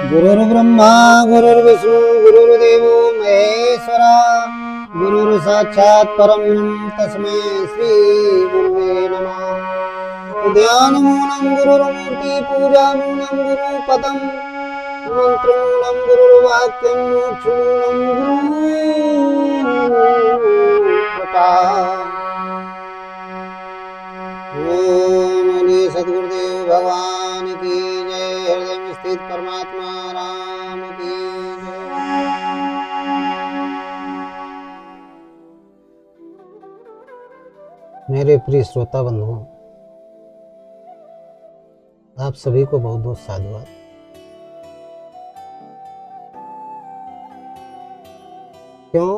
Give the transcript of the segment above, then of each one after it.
गुरुर्ब्रह्मा गुरुर्विष्णु गुरुर्देवो महेश्वरा गुरुर् साक्षात् परं तस्मै श्री गुरुवे नमः। ध्यानमूलं गुरुर्मूर्ति पूजामूलं गुरुपदं मंत्रमूलं गुरुर्वाक्यं मोक्षमूलं गुरुकृपा। ओम सद्गुरुदेव भगवान की जय। हृदय में स्थित परमात्मा राम की जय। मेरे प्रिय श्रोता बंधुओं, आप सभी को बहुत बहुत साधुवाद। क्यों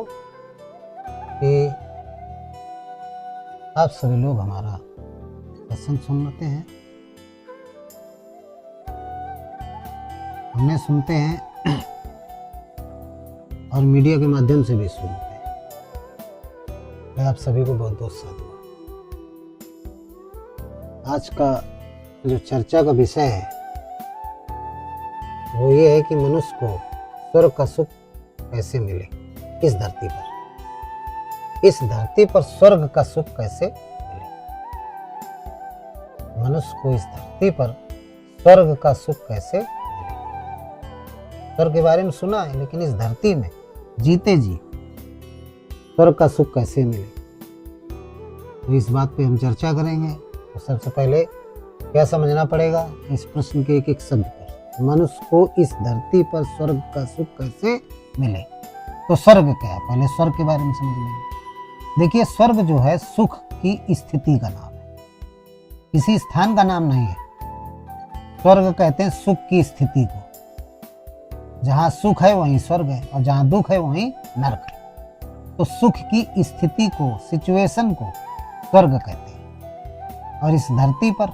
कि आप सभी लोग हमारा सत्संग सुनते हैं, हमें सुनते हैं और मीडिया के माध्यम से भी सुनते हैं। मैं आप सभी को बहुत बहुत साधुवाद। आज का जो चर्चा का विषय है वो ये है कि मनुष्य को स्वर्ग का सुख कैसे मिले इस धरती पर। इस धरती पर स्वर्ग का सुख कैसे मिले। मनुष्य को इस धरती पर स्वर्ग का सुख कैसे मिले। स्वर्ग के बारे में सुना है, लेकिन इस धरती में जीते जी स्वर्ग का सुख कैसे मिले, तो इस बात पे हम चर्चा करेंगे। तो सबसे पहले क्या समझना पड़ेगा इस प्रश्न के एक एक शब्द पर। मनुष्य को इस धरती पर स्वर्ग का सुख कैसे मिले। तो स्वर्ग क्या है, पहले स्वर्ग के बारे में समझ लेंगे। देखिए, स्वर्ग जो है सुख की स्थिति का नाम है, किसी स्थान का नाम नहीं है। स्वर्ग कहते हैं सुख की स्थिति को। जहाँ सुख है वहीं स्वर्ग है, और जहाँ दुख है वहीं नरक है। तो सुख की स्थिति को, सिचुएशन को स्वर्ग कहते हैं। और इस धरती पर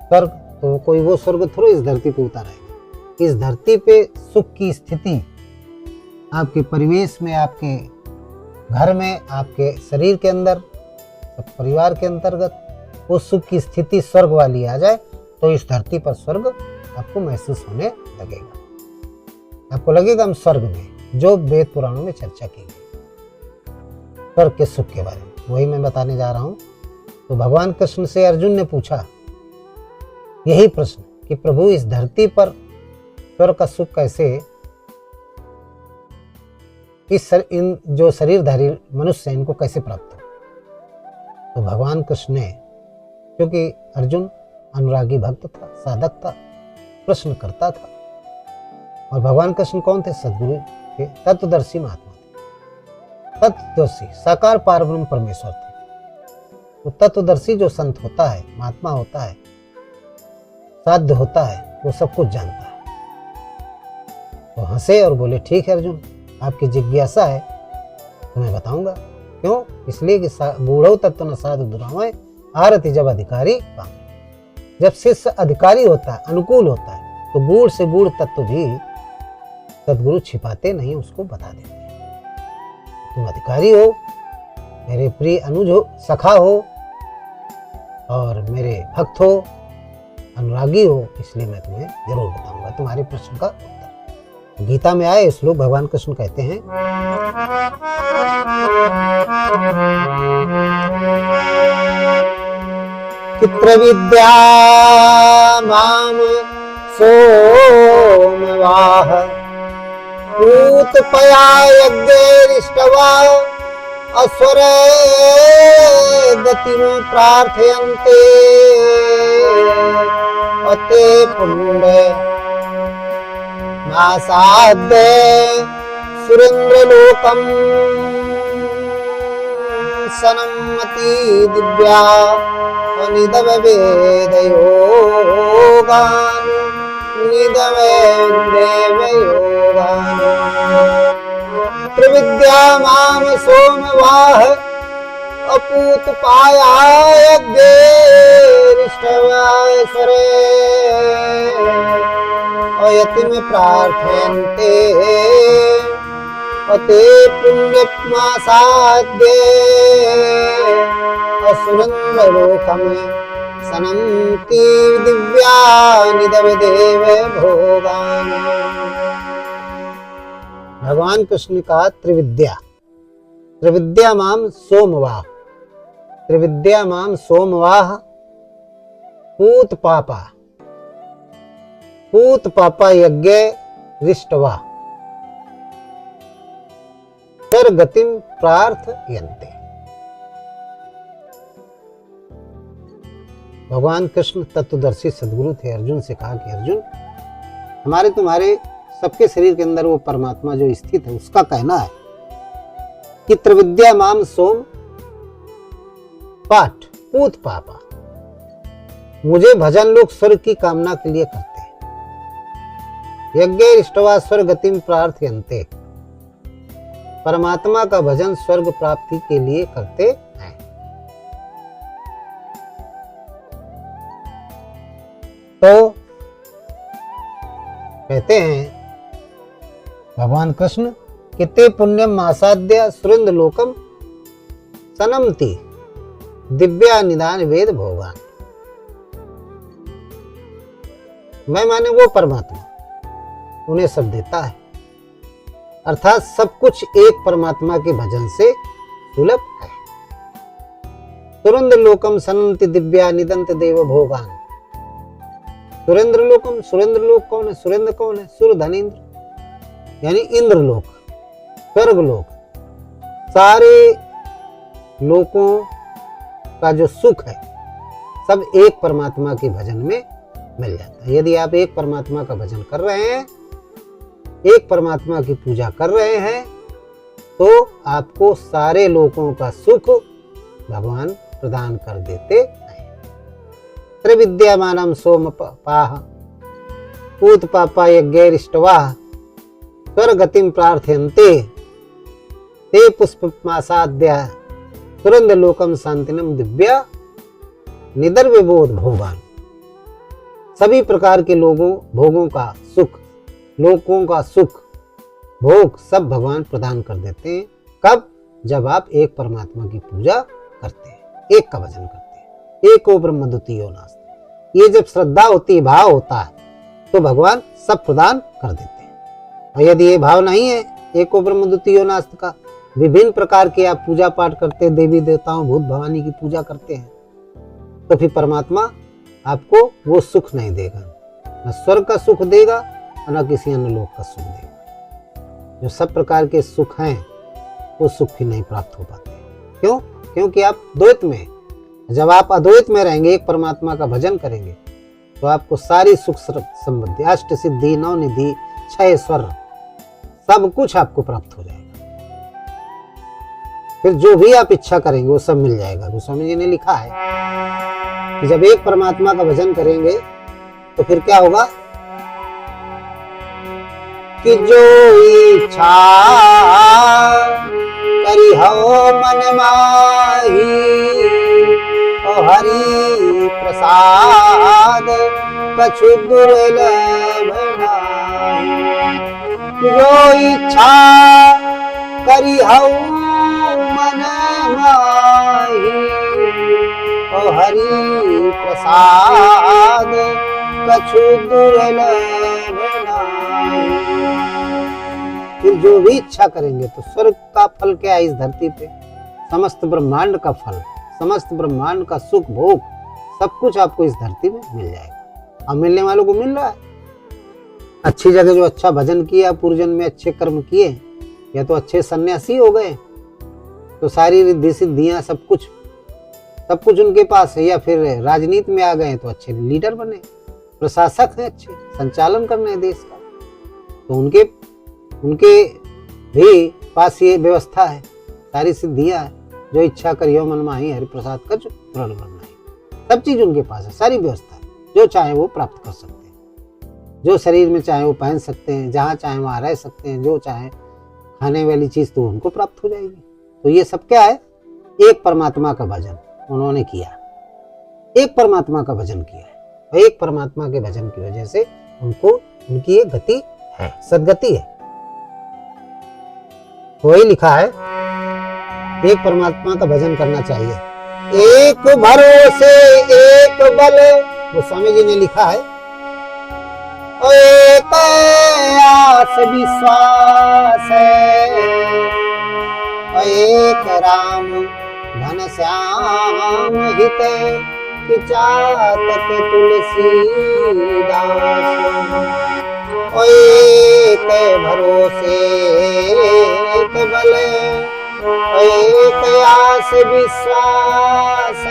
स्वर्ग, तो कोई वो स्वर्ग थोड़ा इस धरती पे उतारेगा। इस धरती पे सुख की स्थिति आपके परिवेश में, आपके घर में, आपके शरीर के अंदर, परिवार के अंतर्गत वो सुख की स्थिति स्वर्ग वाली आ जाए, तो इस धरती पर स्वर्ग आपको महसूस होने लगेगा। आपको लगेगा हम स्वर्ग में, जो वेद पुराणों में चर्चा की गई स्वर्ग के सुख के बारे में, वही मैं बताने जा रहा हूँ। तो भगवान कृष्ण से अर्जुन ने पूछा यही प्रश्न कि प्रभु इस धरती पर स्वर्ग का सुख कैसे, इन जो शरीरधारी मनुष्य हैं इनको कैसे प्राप्त हो। तो भगवान कृष्ण ने, क्योंकि अर्जुन अनुरागी भक्त था, साधक था, प्रश्न करता था, और भगवान कृष्ण कौन थे? सद्गुरु थे, तत्वदर्शी महात्मा थे। तत्वदर्शी साकार पारब्रह्म परमेश्वर थे। तो तत्वदर्शी जो संत होता है, महात्मा होता है, साध्य होता है, वो सब कुछ जानता है। तो हंसे और बोले ठीक है अर्जुन, आपकी जिज्ञासा है तो मैं बताऊंगा। क्यों? इसलिए कि बूढ़ो तत्व न साधु दुरावे, आरती जब अधिकारी पावे। जब शिष्य अधिकारी होता है, अनुकूल होता है, तो बूढ़ से बूढ़ तत्व भी सद्गुरु छिपाते नहीं, उसको बता देते हैं। तुम अधिकारी हो, मेरे प्रिय अनुज हो, सखा हो, और मेरे भक्त हो, अनुरागी हो, इसलिए मैं तुम्हें जरूर बताऊंगा तुम्हारे प्रश्न का उत्तर। गीता में आए श्लोक भगवान कृष्ण कहते हैं, चित्र विद्या माम सोमवाह पूत पया यज्ञरिष्टवा असुर गति में प्रार्थयन्ते अते पुण्ड नासाद्य सुरेन्द्रलोकं सनमति दिव्या निदव वेदयोगान् निदव देवयोगान् त्रिविद्या माम सोमवाह अपूत पाया यज्ञरिष्टवासुरे अयति में प्रार्थयन्ते अते पुण्यमासाद्य असुरंगलोकम् सनन्ति दिव्यानि देव भोगान। भगवान कृष्ण का त्रिविद्या, त्रिविद्या माम सोमवाह, त्रिविद्या माम सोमवाह पूत पापा, पूत पापा यज्ञ रिष्टवा गतिम प्रार्थ यन्ते। भगवान कृष्ण तत्वदर्शी सद्गुरु थे। अर्जुन से कहा कि अर्जुन, हमारे तुम्हारे सबके शरीर के अंदर वो परमात्मा जो स्थित है, उसका कहना है कि त्रिविद्या माम सोम पाठ पूत पापा, मुझे भजन लोग स्वर्ग की कामना के लिए करते हैं। यज्ञ इष्टवा स्वर्ग गतिम प्रार्थयन्ते, परमात्मा का भजन स्वर्ग प्राप्ति के लिए करते हैं। तो कहते हैं भगवान कृष्ण, किते पुण्यम आसाद्य सुरेंद्र लोकम सनमति दिव्या निदान वेद भोगान। मैं माने वो परमात्मा उन्हें सब देता है, अर्थात सब कुछ एक परमात्मा के भजन से सुलभ है। सुरेंद्र लोकम सनंति दिव्या निदंत देव भोगान। सुरेंद्र लोकम, सुरेंद्र लोक कौन है? सुरेंद्र कौन है? सुर धनेन्द्र यानी इंद्र लोक, स्वर्ग लोक, सारे लोकों का जो सुख है सब एक परमात्मा के भजन में मिल जाता है। यदि आप एक परमात्मा का भजन कर रहे हैं, एक परमात्मा की पूजा कर रहे हैं, तो आपको सारे लोकों का सुख भगवान प्रदान कर देते हैं। त्रिविद्यामानम सोम पाह पूत पापा यज्ञैरिष्टवाः स्वर्गतिम प्रार्थयन्ते ते पुष्पमासाद्य सुरेंद्र लोकम शांतिनम दिव्या निदर्विबोध भोगान। सभी प्रकार के भोगों का सुख, लोकों का सुख, भोग सब भगवान प्रदान कर देते हैं। कब? जब आप एक परमात्मा की पूजा करते हैं, एक का भजन करते हैं। एको ब्रह्म द्वितीयो नास्ति, ये जब श्रद्धा होती है, भाव होता है, तो भगवान सब प्रदान कर देते हैं। और यदि ये भाव नहीं है एको ब्रह्म द्वितीयो नास्ति का, विभिन्न प्रकार के आप पूजा पाठ करते हैं, देवी देवताओं भूत भवानी की पूजा करते हैं, तो फिर परमात्मा आपको वो सुख नहीं देगा, न स्वर्ग का सुख देगा और न किसी अन्य लोक का सुख देगा। जो सब प्रकार के सुख हैं वो सुख भी नहीं प्राप्त हो पाते। क्यों? क्योंकि आप द्वैत में, जब आप अद्वैत में रहेंगे, एक परमात्मा का भजन करेंगे, तो आपको सारी सुख समृद्धि, अष्ट सिद्धि, नौ निधि, छह स्वर, सब कुछ आपको प्राप्त हो जाएगा। फिर जो भी आप इच्छा करेंगे वो सब मिल जाएगा। गोस्वामी जी ने लिखा है कि जब एक परमात्मा का भजन करेंगे तो फिर क्या होगा कि जो इच्छा करी हो मन माही, ओ हरि प्रसाद कछु दुर्लभ नाहि। जो इच्छा करी हो मन माही, ओ हरि प्रसाद कछु दुर्लभ नाहि। फिर जो भी इच्छा करेंगे तो स्वर्ग का फल क्या है इस धरती पे? समस्त ब्रह्मांड का फल, समस्त ब्रह्मांड का सुख भोग, सब कुछ आपको इस धरती में मिल जाएगा। अब मिलने वालों को मिल रहा है। अच्छी जगह जो अच्छा भजन किया, पूर्वजन्म में अच्छे कर्म किए, या तो अच्छे सन्यासी हो गए तो सारी रिद्धि सिद्धियां सब कुछ उनके पास है, या फिर राजनीति में आ गए तो अच्छे लीडर बने, प्रशासक हैं, अच्छे संचालन करने हैं देश का, तो उनके भी पास ये व्यवस्था है, सारी सिद्धियां है। जो इच्छा करियो मन माही, हरि प्रसाद कर तुरंत बनवाई, सब चीज उनके पास है, सारी व्यवस्था है। जो चाहे वो प्राप्त कर सकते हैं, जो शरीर में चाहे वो पहन सकते हैं, जहाँ चाहे वहाँ रह सकते हैं, जो चाहे खाने वाली चीज तो उनको प्राप्त हो जाएगी। तो ये सब क्या है? एक परमात्मा का भजन उन्होंने किया, एक परमात्मा का भजन किया है, और एक परमात्मा के भजन की वजह से उनको उनकी ये गति है, सदगति है। वही लिखा है एक परमात्मा का भजन करना चाहिए, एक भरोसे एक बल, वो स्वामी जी ने लिखा है, एक आस विश्वास एक राम घन श्याम हित कि चातक तुलसीदास। एक भरोसे एक बल एक आस विश्वास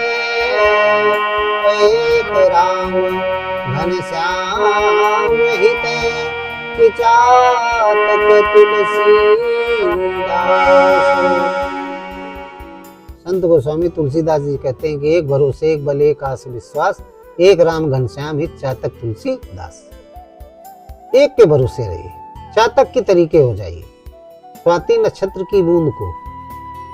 एक राम घन श्याम हित कि चातक तुलसीदास। संत गोस्वामी तुलसीदास जी कहते हैं कि एक भरोसे एक बल एक आस विश्वास एक राम घनश्याम हित चातक तुलसीदास। एक के भरोसे रहिए, चातक की तरीके हो जाइए। स्वाति नक्षत्र की बूंद को,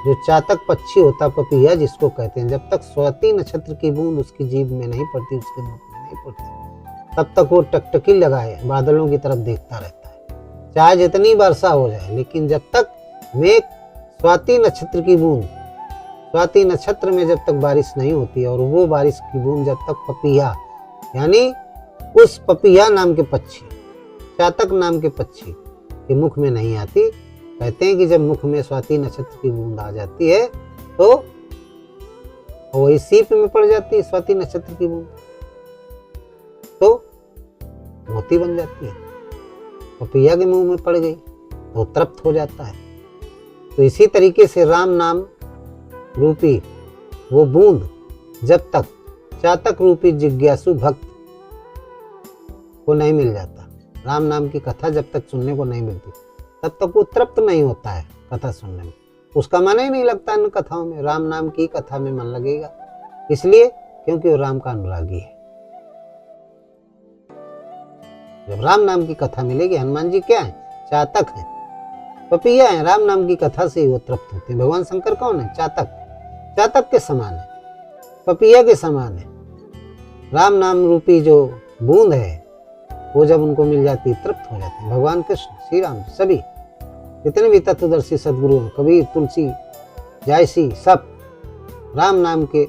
जो चातक पक्षी होता पपीहा जिसको कहते हैं, जब तक स्वाति नक्षत्र की बूंद उसकी जीभ में नहीं पड़ती, उसके मुख में नहीं पड़ती, तब तक वो टकटकी लगाए बादलों की तरफ देखता रहता है, चाहे जितनी वर्षा हो जाए। लेकिन जब तक मेघ स्वाति नक्षत्र की बूंद, स्वाति नक्षत्र में जब तक बारिश नहीं होती और वो बारिश की बूंद जब तक पपीहा यानी उस पपीहा नाम के पक्षी, चातक नाम के पक्षी के मुख में नहीं आती, कहते हैं कि जब मुख में स्वाति नक्षत्र की बूंद आ जाती है तो वही सीप में पड़ जाती है, स्वाति नक्षत्र की बूंद तो मोती बन जाती है। पपीहा के मुंह में पड़ गई तो तृप्त हो जाता है। तो इसी तरीके से राम नाम रूपी वो बूंद जब तक चातक रूपी जिज्ञासु भक्त को नहीं मिल जाता, राम नाम की कथा जब तक सुनने को नहीं मिलती, तब तक वो तृप्त नहीं होता है कथा सुनने में, उसका मन ही नहीं लगता इन कथाओं में। राम नाम की कथा में मन लगेगा, इसलिए क्योंकि वो राम का अनुरागी है। जब राम नाम की कथा मिलेगी, हनुमान जी क्या है? चातक है, पपीहा है, राम नाम की कथा से ही वो तृप्त होते हैं। भगवान शंकर कौन है? चातक, चातक के समान है, पपीहा के समान है। राम नाम रूपी जो बूंद है वो जब उनको मिल जाती है तृप्त हो जाते हैं। भगवान कृष्ण, श्री राम, सभी जितने भी तत्वदर्शी सदगुरु हैं, कबीर, तुलसी, जायसी, सब राम नाम के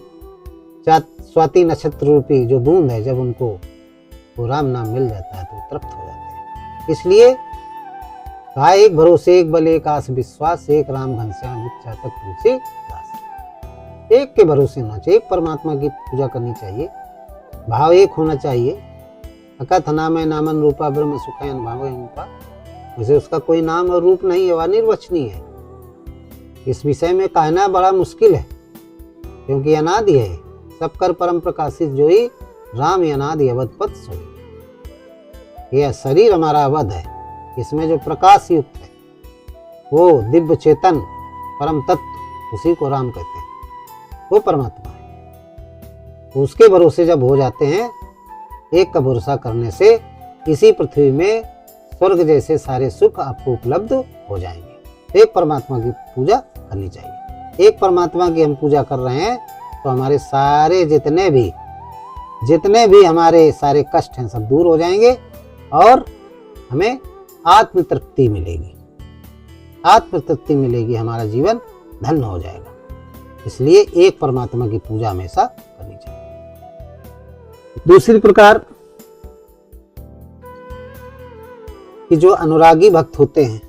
स्वाति नक्षत्र रूपी जो बूंद है, जब उनको वो राम नाम मिल जाता है तो तृप्त हो जाते हैं। इसलिए कहा एक भरोसे एक बल एक आस विश्वास एक राम घनश्याम हित चातक तुलसीदास। एक के भरोसे होना चाहिए, एक परमात्मा की पूजा करनी चाहिए, भाव एक होना चाहिए। अकथ नाम नामन रूपा ब्रह्म सुखयन भावे रूपा, वैसे उसका कोई नाम और रूप नहीं है, वह निर्वचनीय है। इस विषय में कहना बड़ा मुश्किल है, क्योंकि अनादि है। सब कर परम प्रकाशित जोई राम अनादि अवध पद सोई। यह शरीर हमारा अवध है, इसमें जो प्रकाश युक्त है वो दिव्य चेतन परम तत्व, उसी को राम कहते हैं, वो परमात्मा है। तो उसके भरोसे जब हो जाते हैं, एक का भरोसा करने से इसी पृथ्वी में स्वर्ग जैसे सारे सुख आपको उपलब्ध हो जाएंगे। एक परमात्मा की पूजा करनी चाहिए। एक परमात्मा की हम पूजा कर रहे हैं तो हमारे सारे जितने भी हमारे सारे कष्ट हैं सब दूर हो जाएंगे और हमें आत्म तृप्ति मिलेगी। आत्म तृप्ति मिलेगी, हमारा जीवन धन्य हो जाएगा। इसलिए एक परमात्मा की पूजा हमेशा करनी चाहिए। दूसरी प्रकार कि जो अनुरागी भक्त होते हैं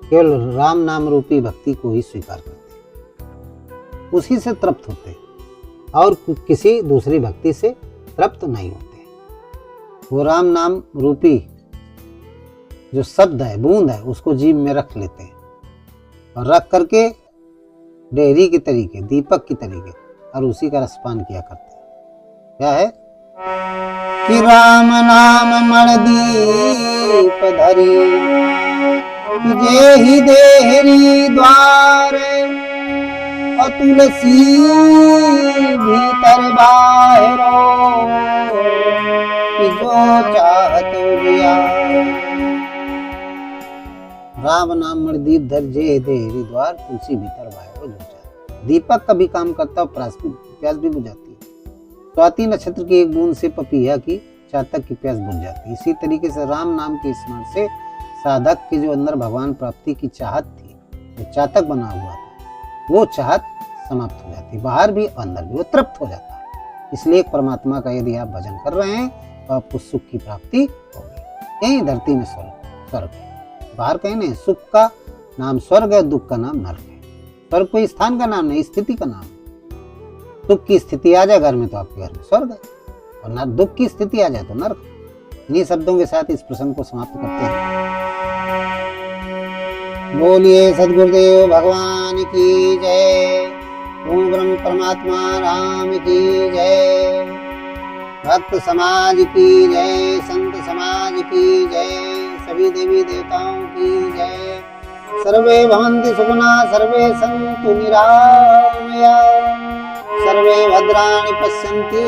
केवल राम नाम रूपी भक्ति को ही स्वीकार करते हैं, उसी से तृप्त होते हैं और किसी दूसरी भक्ति से तृप्त नहीं होते। वो राम नाम रूपी जो शब्द है, बूंद है, उसको जीभ में रख लेते हैं और रख करके डेहरी के तरीके, दीपक की तरीके और उसी का रसपान किया करते हैं। क्या है कि राम नाम मण दीप धरी जे ही देहरी द्वार तुलसी भीतर बाहरो जो चाहत उजिया। राम नाम मण दीप धर जे देहरी द्वार तुलसी भीतर बाहरो जो चाहत। दीपक का भी काम करता है, प्यास भी बुझाती है। स्वाति नक्षत्र की एक बूंद से पपीहा की चातक की प्यास बुझ जाती है। इसी तरीके से राम नाम के स्मरण से साधक के जो अंदर भगवान प्राप्ति की चाहत थी, वो चातक बना हुआ था, वो चाहत समाप्त हो जाती है, बाहर भी अंदर भी वो तृप्त हो जाता है। इसलिए एक परमात्मा का यदि आप भजन कर रहे हैं तो आपको सुख की प्राप्ति होगी। यही धरती में स्वर्ग है, बाहर कहीं नहीं। सुख का नाम स्वर्ग है, दुख का नाम नरक है। स्वर्ग कोई स्थान का नाम नहीं, स्थिति का नाम है। सुख की स्थिति आ जाए घर में तो आपके घर में स्वर्ग है, और न दुख की स्थिति आ जाए तो नरक। इन्हीं शब्दों के साथ इस प्रसंग को समाप्त करते हैं। बोलिए सद्गुरुदेव भगवान की जय। ओम ब्रह्म परमात्मा राम की जय। भक्त समाज की जय, संत समाज की जय, सभी देवी देवताओं की जय। सर्वे भवन्तु सुखिनः, सर्वे सन्तु निरामयाः, सर्वे भद्राणि पश्यन्ति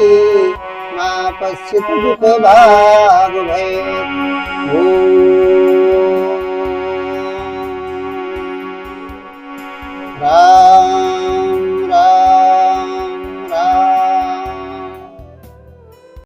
मा कश्चित् दुःखभाग् भवेत्। ओम